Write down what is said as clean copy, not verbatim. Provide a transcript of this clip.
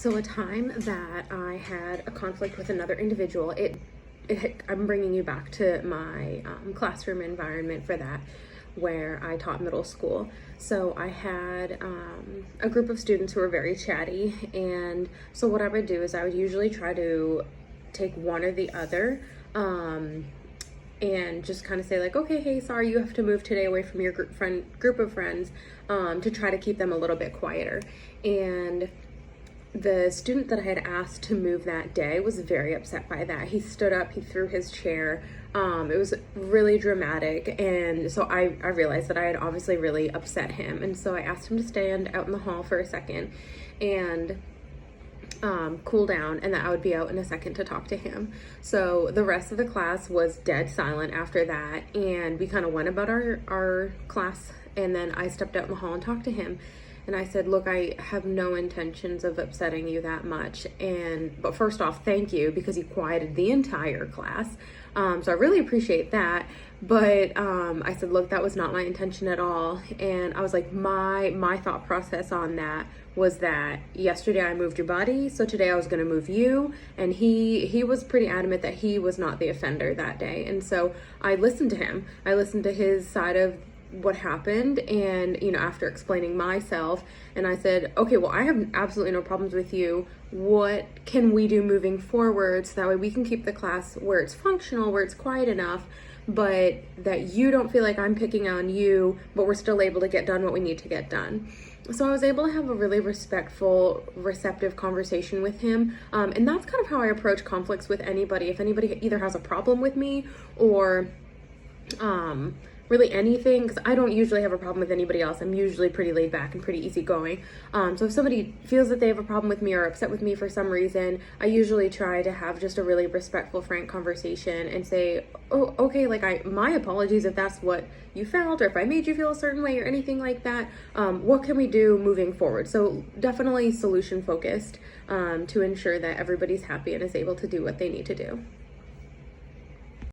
So a time that I had a conflict with another individual, I'm bringing you back to my classroom environment for that, where I taught middle school. So I had a group of students who were very chatty, and so what I would do is I would usually try to take one or the other. And just kind of say like, okay, hey, sorry, you have to move today away from your group of friends, to try to keep them a little bit quieter. And the student that I had asked to move that day was very upset by that. He stood up, he threw his chair. It was really dramatic, and so I realized that I had obviously really upset him. And so I asked him to stand out in the hall for a second and cool down, and that I would be out in a second to talk to him. So the rest of the class was dead silent after that, and we kind of went about our class, and then I stepped out in the hall and talked to him. And I said, look, I have no intentions of upsetting you that much. But first off, thank you, because you quieted the entire class. So I really appreciate that. But I said, look, that was not my intention at all. And I was like, my thought process on that was that yesterday I moved your body, so today I was going to move you. And he was pretty adamant that he was not the offender that day. And so I listened to him. I listened to his side of what happened, and after explaining myself, and I said, okay, well, I have absolutely no problems with you. What can we do moving forward so that way we can keep the class where it's functional, where it's quiet enough, but that you don't feel like I'm picking on you, but we're still able to get done what we need to get done. So I was able to have a really respectful, receptive conversation with him. And that's kind of how I approach conflicts with anybody. If anybody either has a problem with me or really anything, because I don't usually have a problem with anybody else. I'm usually pretty laid back and pretty easygoing. So if somebody feels that they have a problem with me or upset with me for some reason, I usually try to have just a really respectful, frank conversation and say, oh, okay, like my apologies if that's what you felt, or if I made you feel a certain way or anything like that. What can we do moving forward? So definitely solution focused, to ensure that everybody's happy and is able to do what they need to do.